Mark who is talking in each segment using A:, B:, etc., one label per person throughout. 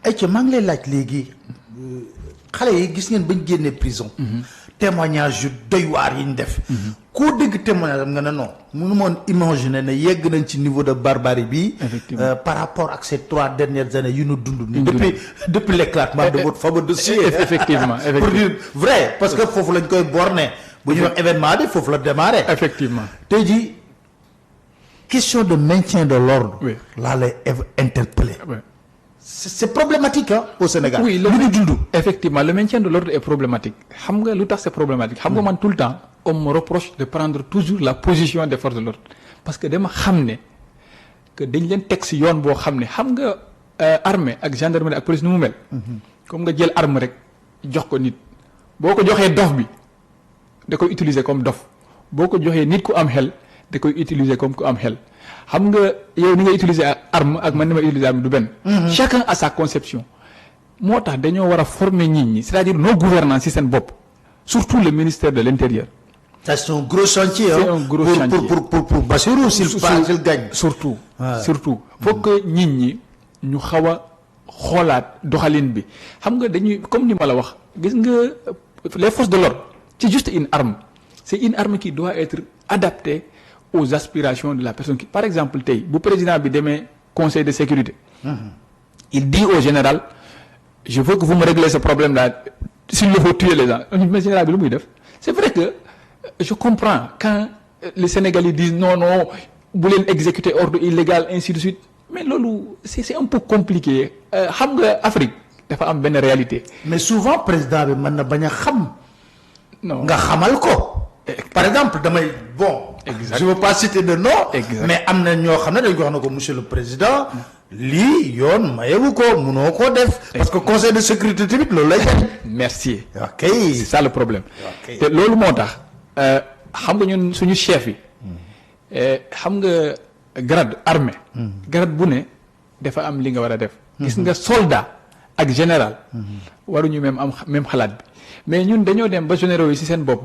A: ayca maa ngi lay laaj léegi xale yi gis ngeen bañ génnee prison. témoignage yu doy waar yi ñu def. koo dégg témoignage am nga ne non mënu moon imaginer ne yegg nañ ci niveau de barbarie bi. Par rapport ak ces 3 dernières années yu ñu dund nii. depuis l'éclatement de votre fameux dossier.
B: effectivement
A: pour dire vrai parce que foofu lañ koy borné bu ñuy wax événement bi foofu la démarré.
B: effectivement
A: tey jii question de maintien de l'ordre.
B: Oui.
A: laa lay interpellé.
B: Oui.
A: C'est problématique hein, au Sénégal.
B: Oui, effectivement, le maintien de l'ordre est problématique. C'est problématique. Man, tout le temps, on me reproche de prendre toujours la position des forces de l'ordre. Parce que dama xamné que dañ leen tek ci yoon bo xamné xam nga armée ak gendarmerie ak police nu mu mel. Comme nga jël arme rek jox ko nit. Boko joxé dof bi da koy utiliser comme dof. Boko joxé nit ku am xel da koy utiliser comme ku am xel. Xam nga yow ni nga utiliser arme ak man ni ma utiliser arme du ben. Chacun a sa conception. Motax dañoo wara former nit ñi, c'est-à-dire nos gouvernants ci sen bop, surtout le ministère de l'Intérieur.
A: C'est un gros chantier
B: c'est un gros chantier
A: pour Bassirou s'il gagne.
B: Surtout faut que nit ñi ñu xawa xolaat doxalin bi. Xam nga dañuy comme ni ma la wax, gis nga les forces de l'ordre, c'est juste une arme. C'est une arme qui doit être adaptée aux aspirations de la personne qui, par exemple, le président bi démé conseil de sécurité. Il dit au général, je veux que vous me réglez ce problème-là, s'il le faut tuer les gens. Le général, c'est vrai que je comprends quand les Sénégalais disent non, vous voulez exécuter ordre illégal, ainsi de suite. Mais lolo, c'est un peu compliqué. Afrique, il y a une réalité.
A: Mais souvent, le président,
B: non.
A: Par exemple,
B: Exact.
A: Je ne veux pas citer de nom,
B: Exact.
A: mais monsieur le président, parce que le conseil de sécurité typique,
B: merci.
A: Ok.
B: C'est ça le problème.
A: Ok.
B: Te loolu motax xam nga ñun suñu chef yi xam nga grade armée grade bu ne dafa am li nga wara def gis nga soldat ak général waruñu même xalaat bi mais ñun dañoo dem ba généraux yi ci seen bopp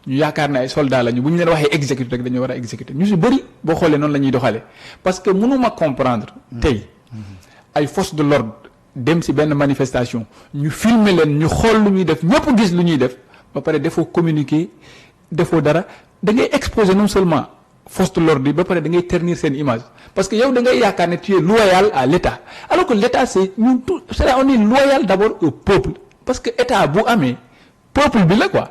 B: ñu yaakaar ne ay soldats lañu bu ñu leen waxee exécuter rek dañu war a exécuter ñu si bëri boo xoolee noonu la ñuy doxalee parce que mënuma comprendre tey ay forces de l'ordre dem ci benn manifestation ñu filmer leen ñu xool lu ñuy def ñëpp gis lu ñuy def ba pare defoo communiquer defoo dara da ngay exposer non seulement force de l'ordre yi ba pare da ngay ternir seen image parce que yow da ngay yaakaar ne tu es loyal à l'État alors que l'État c'est ñun tout c'est-à-dire on est loyal d'abord au peuple parce que État bu amee peuple bi la quoi.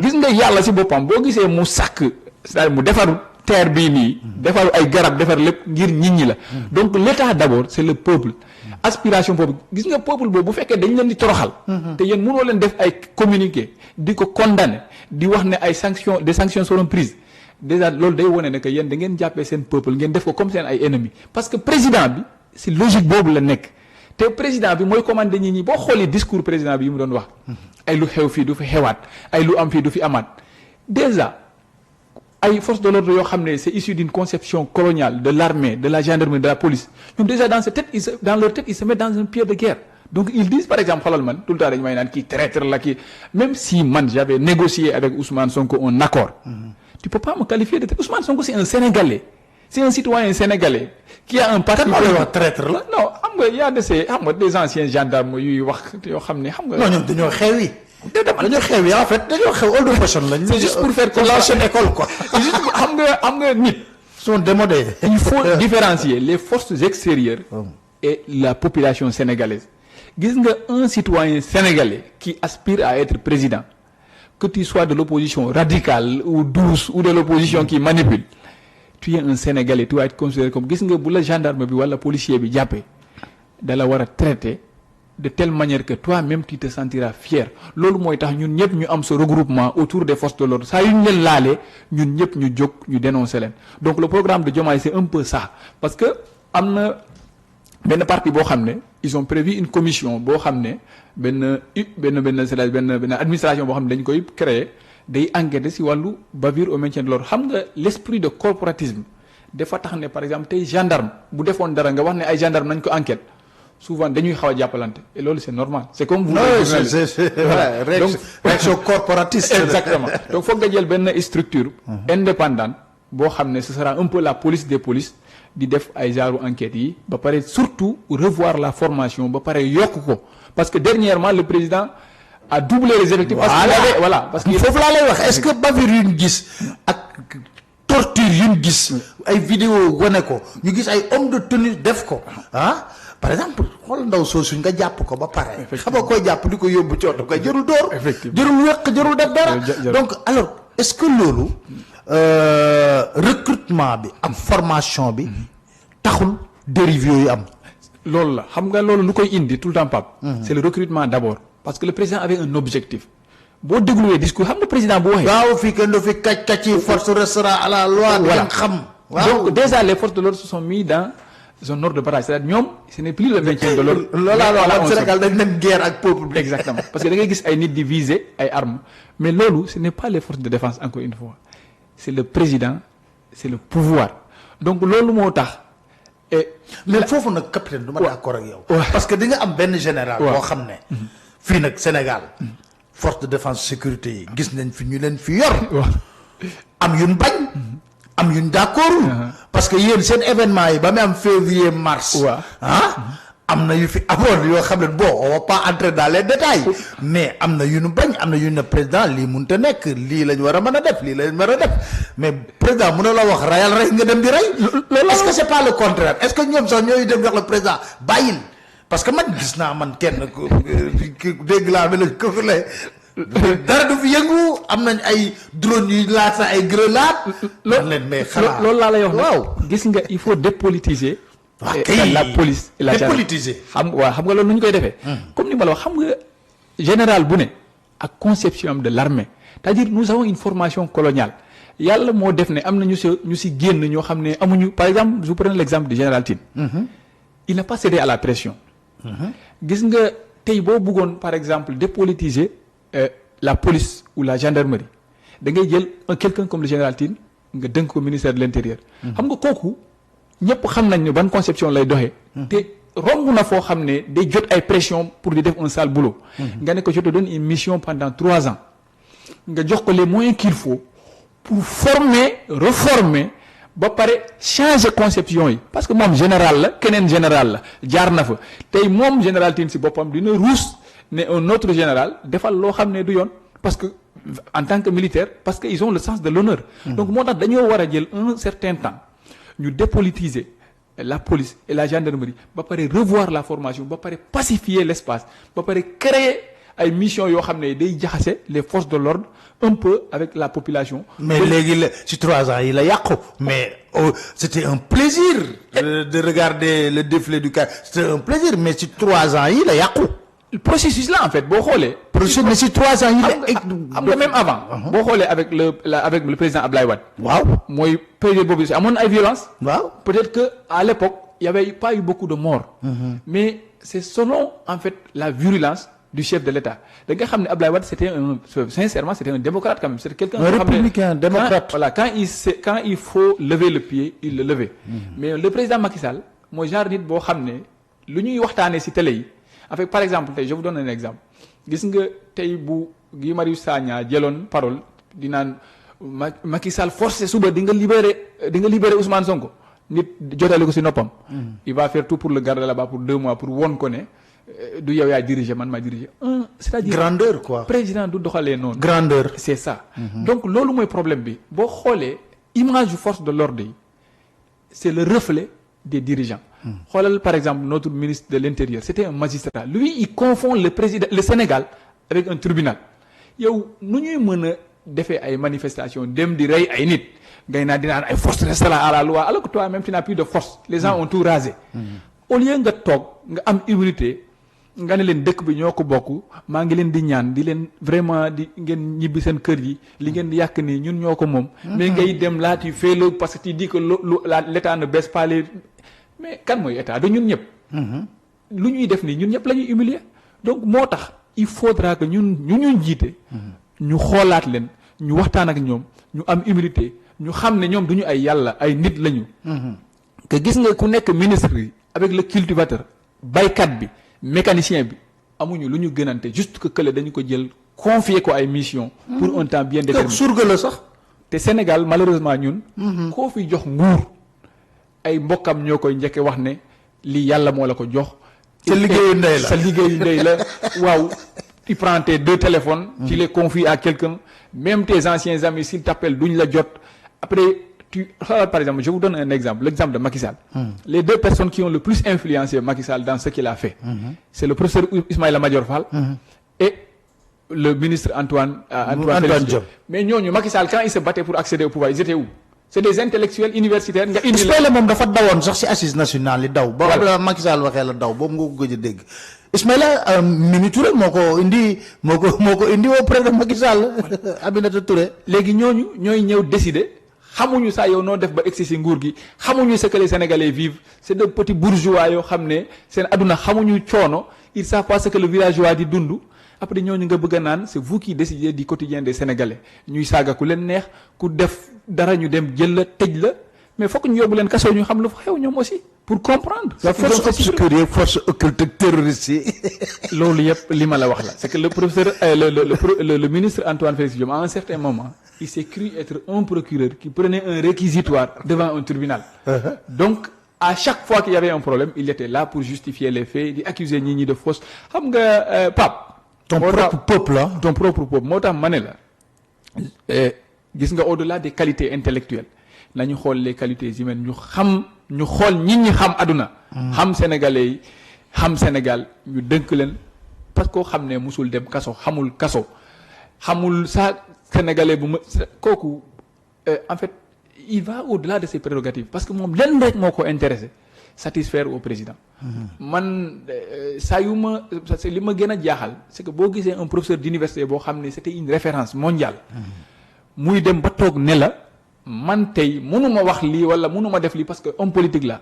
B: gis nga yàlla ci boppam boo gisee mu sàkk c'est-à-dire mu defaru terre bii nii defaru ay garab defar lépp ngir nit ñi la donc l'État d'abord c'est le peuple aspiration peuple gis nga peuple boobu bu fekkee dañ leen di toroxal te yéen mënoo leen def ay communiqué di ko condamner di wax ne ay sanctions des sanctions seront prises déjà loolu day wone ne que yéen da ngeen jàppee seen peuple ngeen def ko comme seen ay ennemis parce que président bi c'est logique boobu la nekk te président bi mooy commandé nit ñi boo xoolee discours président bi yi mu doon wax ay lu xew fii du fi xewaat ay lu am fii du fi amaat déjà ay forces de l'ordre yoo xam ne c'est issu d'une conception coloniale de l'armée de la gendarmerie de la police ñoom déjà dans leur tête ils se mettent dans un pied de guerre donc ils disent par exemple xoolal man tout le temps dañu may naan kii traître la kii même si man j'avais négocié avec Ousmane Sonko un accord tu peux pas me qualifier de traître. Ousmane Sonko c'est un Sénégalais c'est un citoyen sénégalais qui a un parti
A: traître là
B: non xam nga y a des anciens gendarmes yuy wax yoo xam ne xam nga
A: non ñoom dañoo xewi dañoo xewi en fait dañoo xew old fashion lañ
B: c'est juste pour faire
A: l'ancienne école quoi
B: c'est juste xam nga nit
A: sont démodés
B: il faut différencier les forces extérieures et la population sénégalaise gis nga un citoyen sénégalais qui aspire à être président que tu sois de l'opposition radicale ou douce ou de l'opposition qui manipule tu es un Sénégalais tu vas être considéré comme gis nga bu la gendarme bi wala policier bi jàppee da la war a traiter de telle manière que toi-même tu te sentiras fier loolu mooy tax ñun ñëpp ñu am ce regroupement autour des forces de l'ordre saa yu ñu leen laalee ñun ñëpp ñu jóg ñu dénoncer leen donc le programme de Diomaye c'est un peu ça parce que am na benn parti boo xam ne ils ont prévu une commission boo xam ne benn c'est-à-dire benn administration boo xam ne dañ koy créer day enquêter ci wàllu bavure au maintien de l'ordre xam nga l'esprit de corporatisme dafa tax ne par exemple tey gendarme bu defoon dara nga wax ne ay gendarme nañ ko enquête souvent dañuy xaw a jàppalante et loolu c'est normal c'est comme vous
A: voilà réaction corporatiste
B: exactement donc foog nga jël benn structure indépendante boo xam ne ce sera un peu la police des polices di def ay genre enquêtes yi ba pare surtout revoir la formation ba pare yokk ko parce que dernièrement le président a doublé les effectifs. Parce que
A: foofu laa lay wax est-ce que bavure yu ñu gis ak torture yu ñu gis ay vidéo wane ko ñu gis ay homme de tenue def ko par exemple xool ndaw soosu nga jàpp ko ba pare. xam nga koy jàpp di ko yóbbu cooto koy jërul dóor. jërul wéq jërul def dara. donc alors est-ce que loolu recrutement bi ak formation bi taxul dérive yooyu am.
B: loolu la xam nga loolu lu koy indi tout le temps Pape. c'est le recrutement d'abord parce que le président avait un objectif. boo dégluwee discours xam nga président bu waxee.
A: waaw fii kenn du fi kàcc yi force restera à la loi.
B: voilà
A: xam.
B: donc déjà les forces de l'ordre se sont mis dans un ordre de bataille c'est-à-dire ñoom ce n'est plus le maintien de l'ordre.
A: loolaa Sénégal dañ dem guerre ak peuple bi.
B: exactement parce que da ngay gis ay nit di viser ay armes mais loolu ce n'est pas les forces de défense encore une fois c'est le président c'est le pouvoir donc loolu moo tax.
A: mais foofu nag capitaine du ma d'accord ak yow. parce que di nga am benn général. boo xam ne. fii nag Sénégal. force de défense sécurité yi gis nañ fi ñu leen fi yor. am yuñ bañ. am yuñ d'accord. parce que yéen seen événement yi ba mu am février mars. am na yu fi amoon yoo xam ne bon on va pas entrer dans les détails mais am na yu ñu bañ am na yu ne président lii mënut a nekk lii lañ war a mën a def lii lañ war a def mais président mën na la wax rayal rey nga dem di rey. est-ce que c'est pas le contraire est-ce que ñoom sax ñooy dem wax le président bàyyil parce que man gis naa man kenn ku dégg laa mel ne ko dara du fi yëngu am nañ ay drone yuy laaj sax ay grenades.
B: loolu laa lay wax waaw gis nga il faut dépolitiser. la police et la
A: dépolitiser.
B: xam nga loolu nu ñu koy defee. comme ni ma la wax xam nga général bu ne ak conception am de l'armée c'est-à-dire nous avons une formation coloniale yàlla moo def ne am na ñu si génn ñoo xam ne amuñu par exemple je vous prends l'exemple du général Tine. il n'a pas cédé à la pression. gis nga tey boo bëggoon par exemple dépolitiser la police ou la gendarmerie da ngay jël quelqu'un comme le général Tine nga dënk ko ministère de l'intérieur. xam nga kooku. ñëpp xam nañ ne ban conception lay doxee. te romb na foo xam ne day jot ay pression pour di def un sale boulot. nga ne ko je te donne une mission pendant 3 ans. nga jox ko les moyens qu'il faut pour former reformer ba pare changer conception yi parce que moom général la keneen général la jaar na fa tey moom général Tine si boppam dina ruus ne un autre général defal loo xam ne du yoon parce que en tant que militaire parce que ils ont le sens de l'honneur. donc moo tax dañoo war a jël un certain temps. ñu dépolitiser la police et la gendarmerie ba pare revoir la formation ba pare pacifier l'espace ba pare créer ay missions yoo xam ne day jaxase les forces de l'ordre un peu avec la population.
A: mais léegi ci 3 ans yi la yàqu. mais c'était un plaisir. de regarder le défilé du car c'était un plaisir mais ci 3 ans yi la yàqu.
B: le processus là en fait boo xoolee.
A: processus mais ci 3 ans yi la.
B: am nga même avant. boo xoolee avec le président Ablaye Wade.
A: waaw
B: mooy période boobu si amoon ay violence.
A: waaw
B: peut-être que à l'époque il y avait pas eu beaucoup de morts. mais c'est selon en fait la virulence du chef de l'État da nga xam ne Ablaye Wade c'était un démocrate quand même c'est quelqu'un.
A: un républicain démocrate.
B: quand il faut lever le pied il le levait. mais le président Macky Sall mooy genre nit boo xam ne lu ñuy waxtaanee ci télé yi. en fait par exemple tey je vous donne un exemple gis nga tey bu Guy Marius Sagna jëloon parole di naan Macky Sall forcé suba di nga libérer Ousmane Sonko nit jotale ko ci noppam. il va faire tout pour le garder là-bas pour 2 mois pour won ko ne du yow yaay diriger man maa diriger c'est-à-dire
A: grandeur quoi.
B: président du doxalee noonu.
A: grandeur
B: c'est ça. donc loolu mooy problème bi boo xoolee image yu force de l'ordre yi c'est le reflet des dirigeants. xoolal par exemple notre ministre de l'intérieur c'était un magistrat lui il confond le Sénégal avec un tribunal yow nu ñuy mën a defee ay manifestations dem di rey ay nit ngay naa dinaan ay force restera à la loi alors que toi même tu n'as plus de force les gens ont tout rasé. au lieu nga toog nga am humilité nga ne leen dëkk bi ñoo ko bokk maa ngi leen di ñaan di leen vraiment di ngeen ñibbi seen kër yi li ngeen di yàq nii ñun ñoo ko moom. mais ngay dem là tu fais le parce que tu dis que l'État ne baisse pas les. mais kan mooy état du ñun ñëpp. lu ñuy def nii ñun ñëpp la ñuy humilier donc moo tax il faudra que ñun jiite. ñu xoolaat leen ñu waxtaan ak ñoom ñu am humilité ñu xam ne ñoom du ñu ay yàlla ay nit lañu. que gis nga ku nekk ministre yi avec le cultivateur baykat bi mécanicien bi amuñu lu ñu gënante juste que kële dañu ko jël confier ko ay mission pour un temps bien déterminé.
A: surga la sax.
B: te Sénégal malheureusement ñun. koo fi jox nguur. ay mbokkam ñoo koy njëkke wax ne lii yàlla moo la ko jox.
A: sa liggéeyu ndey la
B: sa liggéeyu ndey la waaw. Tu prends tes 2 téléphones. Tu les confies à quelqu'un. Même tes anciens amis, s'ils t'appellent, duñ la jot. Après, par exemple, je vous donne un exemple, l'exemple de Macky Sall. Les 2 personnes qui ont le plus influencé Macky Sall dans ce qu'il a fait, c'est le professeur Ismaïla Madior Fall et le ministre Antoine Diop. Mais ñooñu Macky Sall, quand il se battait pour accéder au pouvoir, ils étaient où? C'est des intellectuels universitaires.
A: Ismaïla moom dafa dawoon sax ci assises nationales li daw. ba Macky Sall waxee la daw boobu nga ko gëj a dégg. Ismaïla Mimi Touré moo ko indi auprès de Macky Sall. Aminata Touré.
B: léegi ñooñu ñooy ñëw décider xamuñu saa yow noo def ba egsi si nguur gi xamuñu ce que les Sénégalais vivent c'est de petits bourgeois yoo xam ne seen aduna xamuñu coono ils savent pas ce que le villageois di dund. Après ñooñu nga bëgg a naan c'est vous qui décidez du quotidien des Sénégalais ñuy saaga ku leen neex ku def dara ñu dem jël la tëj la mais fokk ñu yóbbu leen kaso ñu xam lu fa xew ñoom aussi pour comprendre.
A: la force obscure force occulte terroriste yi.
B: loolu yëpp li ma la wax la c'est que le professeur le ministre Antoine Félix Diome à un certain moment il s'est cru être un procureur qui prenait un réquisitoire devant un tribunal. Donc à chaque fois qu'il y avait un problème il était là pour justifier les faits di accuser nit ñi de fausse xam nga Pape.
A: ton propre peuple là.
B: ton propre peuple moo tax ma ne la gis nga au-delà des qualités intellectuelles nañu xool les qualités humaines ñu xool nit ñi xam aduna. xam sénégalais yi xam Sénégal ñu dënk leen parce que koo xam ne musul dem kaso xamul saa sénégalais bu ma kooku en fait il va au-delà de ses prérogatives parce que moom lenn rek moo ko intéressé satisfaire au président. man saa yu ma li ma gën a jaaxal c'est que boo gisee un professeur d'université boo xam ne c'était une référence mondiale. muy dem ba toog ne la man tey mënuma wax lii wala mënuma def lii parce que homme politique la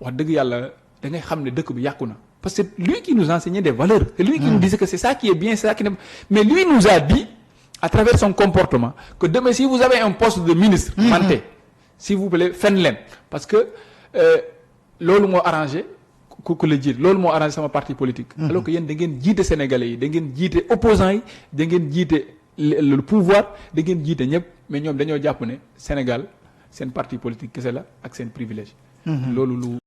B: wax dëgg yàlla da ngay xam ne dëkk bi yàqu na parce que lui qui nous enseignait des valeurs. c'est lui qui nous disait que c'est ça qui est bien c'est ça qui n'est mais lui nous a dit à travers son comportement que demain si vous avez un poste de ministre. mante s'il vous plaît fen leen parce que loolu moo arrangé ku la jiite loolu moo arrangé sama parti politique. alors que yéen da ngeen jiite Sénégalais yi da ngeen jiite opposants yi da ngeen jiite le pouvoir da ngeen jiite ñëpp mais ñoom dañoo jàpp ne Sénégal seen parti politique kese la ak seen privilège. loolu lu